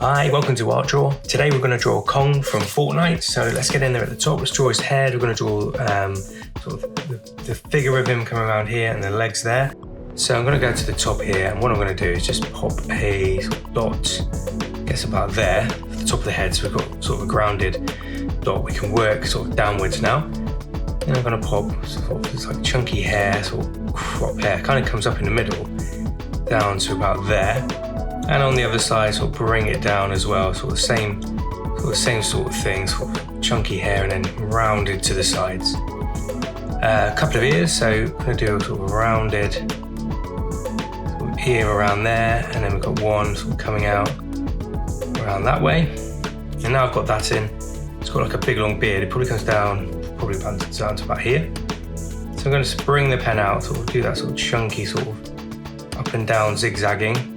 Hi, welcome to Art Draw. Today we're going to draw Kong from Fortnite. So let's get in there at the top. Let's draw his head. We're going to draw sort of the figure of him coming around here and the legs there. So I'm going to go to the top here, and what I'm going to do is just pop a sort of dot, I guess about there, at the top of the head. So we've got sort of a grounded dot. We can work sort of downwards now. Then I'm going to pop sort of this like chunky hair, sort of crop hair, kind of comes up in the middle, down to about there. And on the other side, sort of bring it down as well, sort of same sort of thing, sort of chunky hair and then rounded to the sides. A couple of ears, so I'm going to do a sort of rounded sort of ear around there, and then we've got one sort of coming out around that way. And now I've got that in. It's got like a big long beard. It probably comes down, down to about here. So I'm going to bring the pen out, sort of do that sort of chunky sort of up and down zigzagging.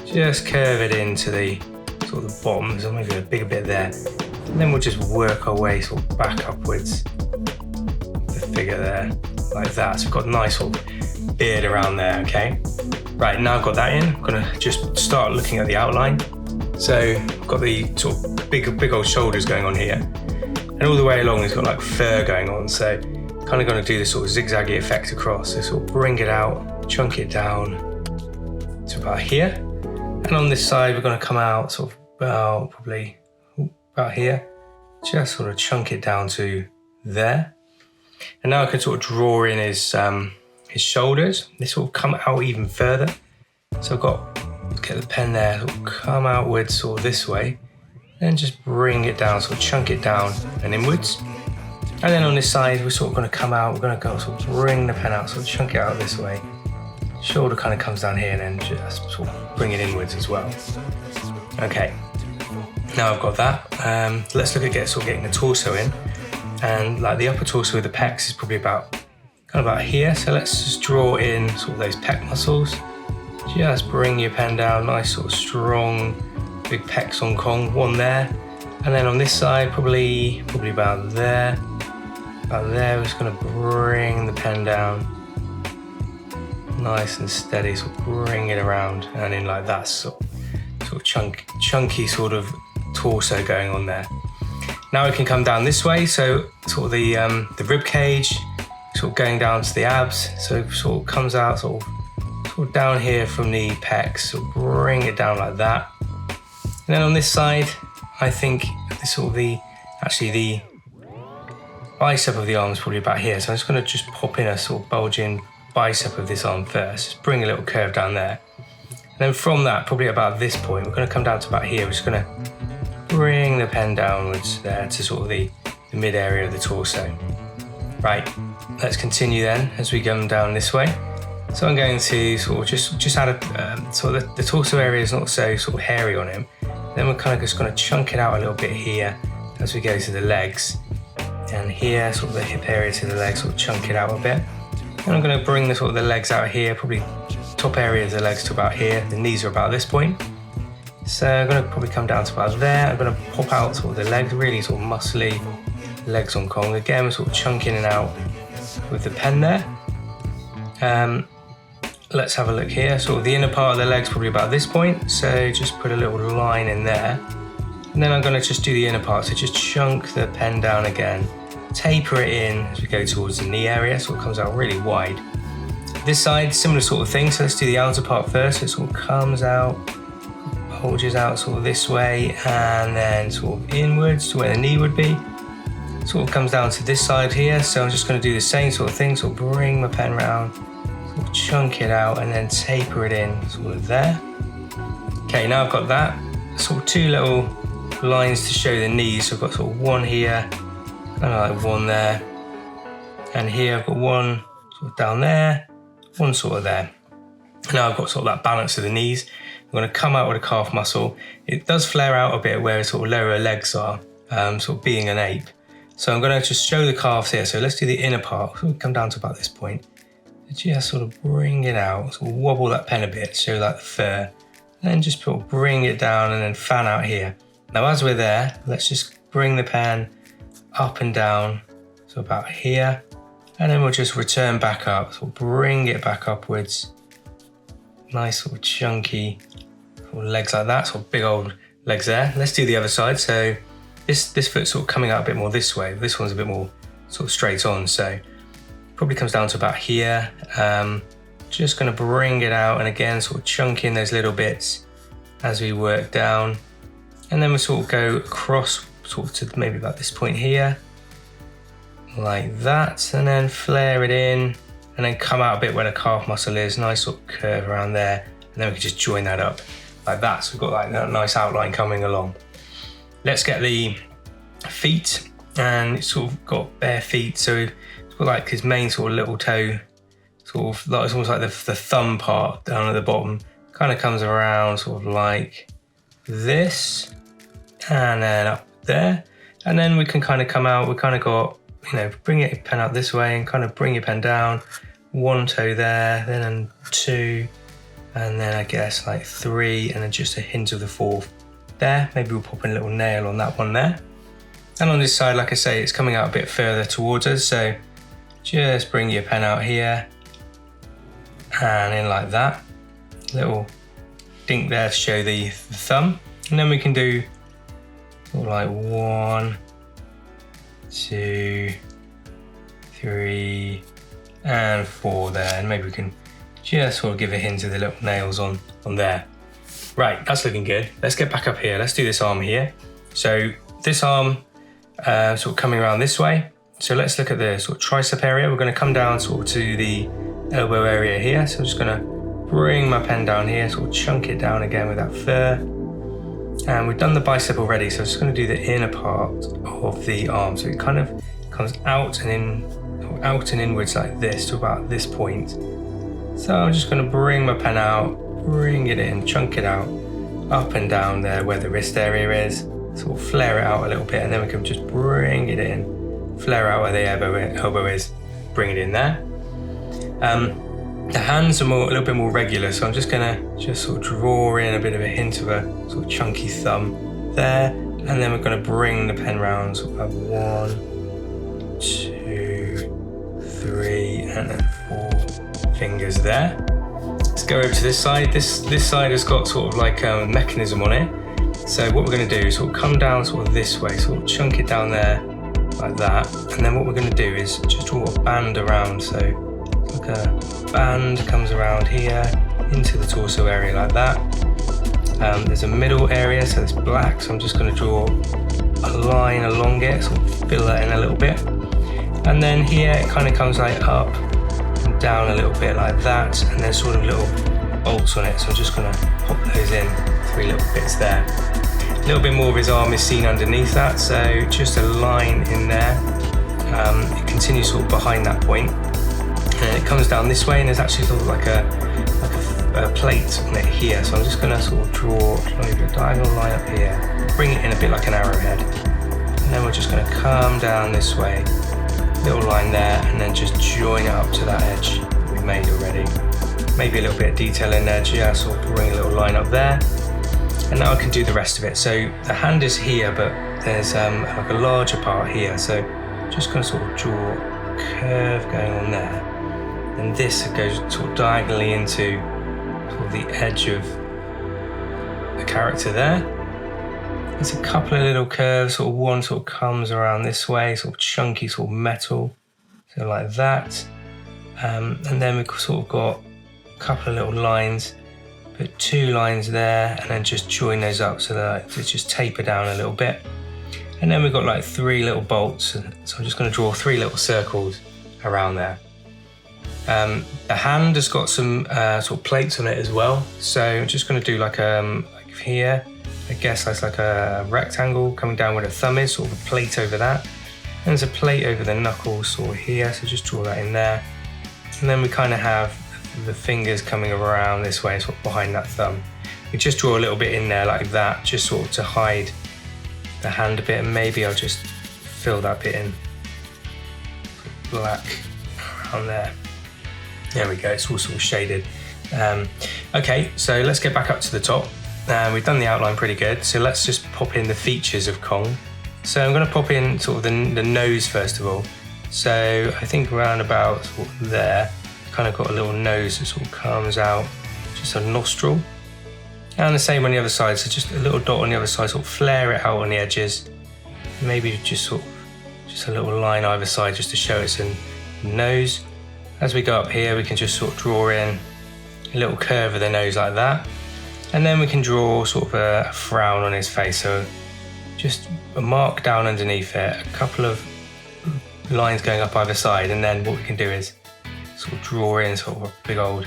Just curve it into the sort of the bottom, so maybe a bigger bit there. And then we'll just work our way sort of back upwards, the figure there, like that. So we've got a nice sort of beard around there, okay? Right, now I've got that in, I'm gonna just start looking at the outline. So I've got the sort of big old shoulders going on here. And all the way along it's got like fur going on, so kind of gonna do this sort of zigzaggy effect across. So sort of bring it out, chunk it down to about here. And on this side, we're going to come out sort of probably about here, just sort of chunk it down to there. And now I can sort of draw in his shoulders. This will come out even further. So I've got to get the pen there, sort of come outwards sort of this way, and just bring it down, sort of chunk it down and inwards. And then on this side, we're sort of going to come out, we're going to go sort of bring the pen out, sort of chunk it out this way. Shoulder kind of comes down here and then just sort of bring it inwards as well. Okay, now I've got that. Let's look at getting the torso in. And like the upper torso with the pecs is probably kind of about here. So let's just draw in sort of those pec muscles. Just bring your pen down, nice sort of strong, big pecs on Kong, one there. And then on this side, probably about there. We're just gonna bring the pen down. Nice and steady, sort of bring it around and in like that sort of chunky sort of torso going on there. Now we can come down this way, so sort of the rib cage, sort of going down to the abs, so it sort of comes out sort of down here from the pecs, sort of bring it down like that. And then on this side, I think this sort of the bicep of the arm is probably about here, so I'm just going to just pop in a sort of bulging bicep of this arm first, just bring a little curve down there. And then from that, probably about this point, we're going to come down to about here. We're just going to bring the pen downwards there to sort of the mid area of the torso. Right, let's continue then as we come down this way. So I'm going to sort of just add a, sort of the torso area is not so sort of hairy on him. Then we're kind of just going to chunk it out a little bit here as we go to the legs. And here, sort of the hip area to the legs, sort of chunk it out a bit. And I'm going to bring the legs out here, probably top area of the legs to about here. The knees are about this point. So I'm going to probably come down to about there. I'm going to pop out sort of the legs, really sort of muscly legs on Kong. Again, we're sort of chunking it out with the pen there. Let's have a look here. Sort of the inner part of the legs probably about this point. So just put a little line in there. And then I'm going to just do the inner part. So just chunk the pen down again. Taper it in as we go towards the knee area, so it comes out really wide. This side, similar sort of thing, so let's do the outer part first. So it sort of comes out, bulges out sort of this way, and then sort of inwards to where the knee would be. Sort of comes down to this side here, so I'm just going to do the same sort of thing, sort of bring my pen around, sort of chunk it out, and then taper it in sort of there. Okay, now I've got that. Sort of two little lines to show the knees, so I've got sort of one here, kind of like one there, and here I've got one sort of down there, one sort of there. Now I've got sort of that balance of the knees. I'm going to come out with a calf muscle. It does flare out a bit where sort of lower legs are, sort of being an ape. So I'm going to just show the calves here. So let's do the inner part. So we'll come down to about this point. Just sort of bring it out, sort of wobble that pen a bit, show like the fur, and then just sort of bring it down and then fan out here. Now as we're there, let's just bring the pen up and down, so about here, and then we'll just return back up, so bring it back upwards. Nice sort of chunky sort of legs like that, sort of big old legs there. Let's do the other side. So this foot's sort of coming out a bit more this way. This one's a bit more sort of straight on, so probably comes down to about here. Just going to bring it out, and again sort of chunk in those little bits as we work down, and then we'll sort of go across sort of to maybe about this point here, like that, and then flare it in, and then come out a bit where the calf muscle is. Nice sort of curve around there, and then we can just join that up like that. So we've got like that nice outline coming along. Let's get the feet, and it's sort of got bare feet, so it's got like his main sort of little toe, sort of like, it's almost like the thumb part down at the bottom, kind of comes around sort of like this, and then up there, and then we can kind of come out. We kind of got, you know, bring your pen out this way and kind of bring your pen down, one toe there, then 2, and then I guess like 3, and then just a hint of the 4th there. Maybe we'll pop in a little nail on that one there. And on this side, like I say, it's coming out a bit further towards us, so just bring your pen out here and in like that. Little dink there to show the thumb. And then we can do sort of like 1, 2, 3, and 4 there. And maybe we can just sort of give a hint of the little nails on there. Right, that's looking good. Let's get back up here. Let's do this arm here. So this arm sort of coming around this way. So let's look at the sort of tricep area. We're going to come down sort of to the elbow area here. So I'm just going to bring my pen down here, sort of chunk it down again with that fur. And we've done the bicep already, so I'm just going to do the inner part of the arm. So it kind of comes out and in, out and inwards like this to about this point. So I'm just going to bring my pen out, bring it in, chunk it out, up and down there where the wrist area is, sort of flare it out a little bit, and then we can just bring it in, flare out where the elbow is, bring it in there. The hands are a little bit more regular, so I'm just gonna sort of draw in a bit of a hint of a sort of chunky thumb there, and then we're gonna bring the pen round sort of 1, 2, 3, and then 4 fingers there. Let's go over to this side. This side has got sort of like a mechanism on it. So what we're going to do is sort of come down sort of this way, sort of chunk it down there like that. And then what we're going to do is just draw a band around. So like a band comes around here into the torso area like that. There's a middle area, so it's black. So I'm just going to draw a line along it, sort of fill that in a little bit. And then here it kind of comes like up and down a little bit like that, and there's sort of little bolts on it, so I'm just going to pop those in, 3 little bits there. A little bit more of his arm is seen underneath that, so just a line in there. It continues sort of behind that point, and it comes down this way, and there's actually sort of like a plate on it here, so I'm just going to sort of draw a diagonal line up here, bring it in a bit like an arrowhead, and then we're just going to come down this way, little line there, and then just join it up to that edge we made already. Maybe a little bit of detail in there, just sort of bring a little line up there, and now I can do the rest of it. So the hand is here, but there's like a larger part here, so just going to sort of draw a curve going on there, and this goes sort of diagonally into sort of the edge of the character there. There's a couple of little curves, sort of one sort of comes around this way, sort of chunky sort of metal, so like that. And then we've sort of got a couple of little lines, put 2 lines there, and then just join those up so that they just taper down a little bit. And then we've got like 3 little bolts, so I'm just going to draw 3 little circles around there. The hand has got some sort of plates on it as well, so I'm just going to do like here, I guess that's like a rectangle coming down where the thumb is, sort of a plate over that. And there's a plate over the knuckles sort of here, so just draw that in there. And then we kind of have the fingers coming around this way, sort of behind that thumb. We just draw a little bit in there like that, just sort of to hide the hand a bit, and maybe I'll just fill that bit in black around there. There we go, it's all sort of shaded. Okay, so let's get back up to the top. We've done the outline pretty good, so let's just pop in the features of Kong. So I'm going to pop in sort of the nose first of all. So I think around about sort of there, kind of got a little nose that sort of comes out, just a nostril. And the same on the other side, so just a little dot on the other side, sort of flare it out on the edges. Maybe just a little line either side just to show it's a nose. As we go up here, we can just sort of draw in a little curve of the nose like that. And then we can draw sort of a frown on his face. So just a mark down underneath it, a couple of lines going up either side. And then what we can do is sort of draw in sort of a big old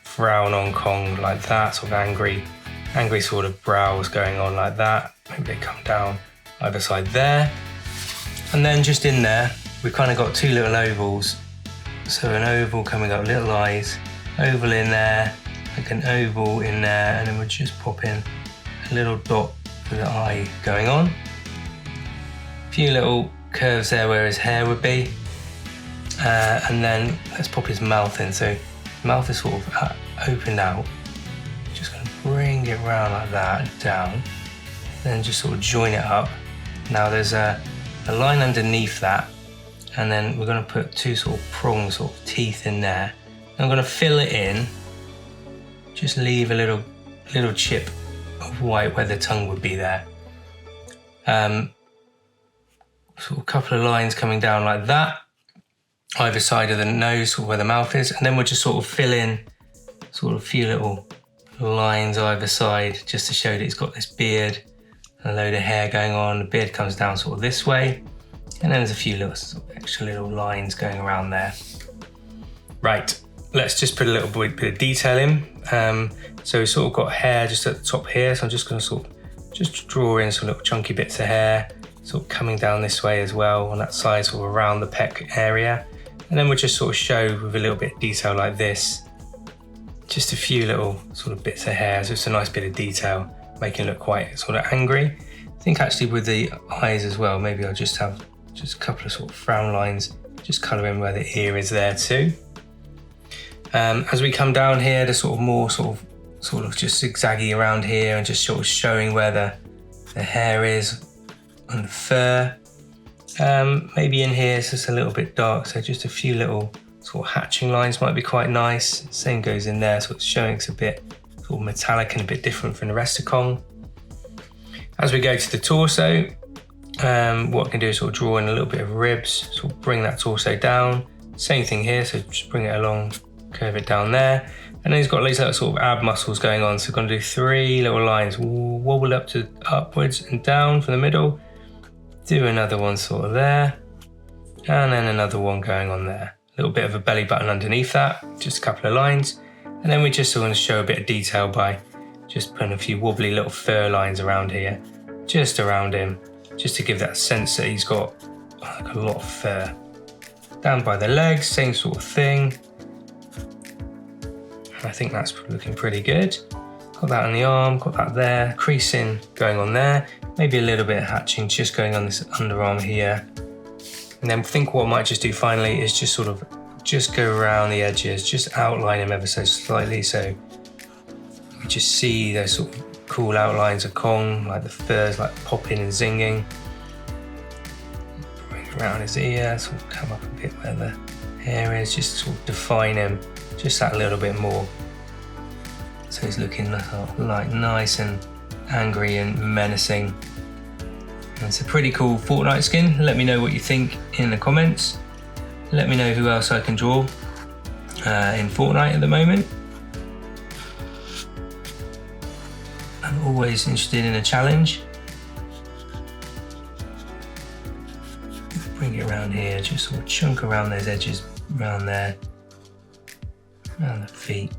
frown on Kong like that, sort of angry sort of brows going on like that. Maybe they come down either side there. And then just in there, we've kind of got two little ovals. So an oval coming up, little eyes, oval in there, like an oval in there, and then we'll just pop in a little dot for the eye going on. A few little curves there where his hair would be. And then let's pop his mouth in. So mouth is sort of opened out. Just gonna bring it round like that, down. Then just sort of join it up. Now there's a line underneath that, and then we're going to put two sort of prong sort of teeth in there. I'm going to fill it in, just leave a little chip of white where the tongue would be there. Sort of a couple of lines coming down like that, either side of the nose, sort of where the mouth is, and then we'll just sort of fill in sort of a few little lines either side just to show that he's got this beard. A load of hair going on, the beard comes down sort of this way, and then there's a few little sort of extra little lines going around there. Right, let's just put a little bit of detail in. So we've sort of got hair just at the top here, so I'm just going to sort of just draw in some little chunky bits of hair, sort of coming down this way as well on that side, sort of around the pec area. And then we'll just sort of show with a little bit of detail like this, just a few little sort of bits of hair, so it's a nice bit of detail, making it look quite sort of angry. I think actually with the eyes as well, maybe I'll just have just a couple of sort of frown lines, just colour in where the ear is there too. As we come down here, the sort of more sort of just zigzaggy around here and just sort of showing where the hair is and the fur. Maybe in here it's just a little bit dark, so just a few little sort of hatching lines might be quite nice. Same goes in there, so it's showing it's a bit sort of metallic and a bit different from the rest of Kong. As we go to the torso, what I can do is sort of draw in a little bit of ribs, sort of bring that torso down. Same thing here, so just bring it along, curve it down there. And then he's got these little sort of ab muscles going on, so we're going to do three little lines, wobble upwards and down from the middle. Do another one sort of there, and then another one going on there. A little bit of a belly button underneath that, just a couple of lines. And then we just want to show a bit of detail by just putting a few wobbly little fur lines around here, just around him, just to give that sense that he's got like a lot of fur. Down by the legs, same sort of thing. I think that's looking pretty good. Got that on the arm, got that there, creasing going on there. Maybe a little bit of hatching just going on this underarm here. And then I think what I might just do finally is just sort of just go around the edges, just outline him ever so slightly, so you just see those sort of cool outlines of Kong, like the furs like popping and zinging. Bring it around his ear, sort of come up a bit where the hair is, just sort of define him just that little bit more. So he's looking like nice and angry and menacing. And it's a pretty cool Fortnite skin. Let me know what you think in the comments. Let me know who else I can draw in Fortnite at the moment. I'm always interested in a challenge. Bring it around here, just sort of chunk around those edges, around there, around the feet.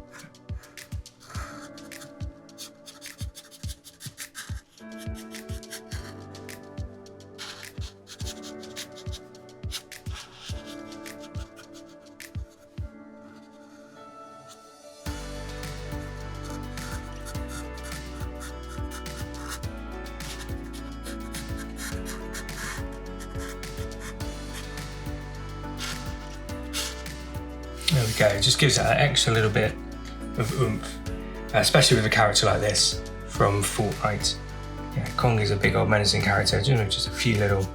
There we go, it just gives that extra little bit of oomph, especially with a character like this from Fortnite. Yeah, Kong is a big old menacing character, just a few little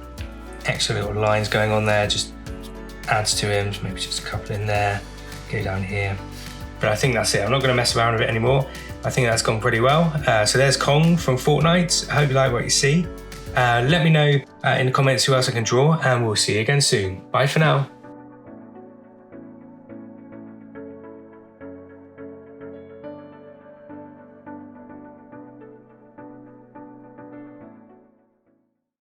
extra little lines going on there, just adds to him, maybe just a couple in there, go down here. But I think that's it, I'm not going to mess around with it anymore. I think that's gone pretty well. So there's Kong from Fortnite. I hope you like what you see. Let me know in the comments who else I can draw, and we'll see you again soon. Bye for now.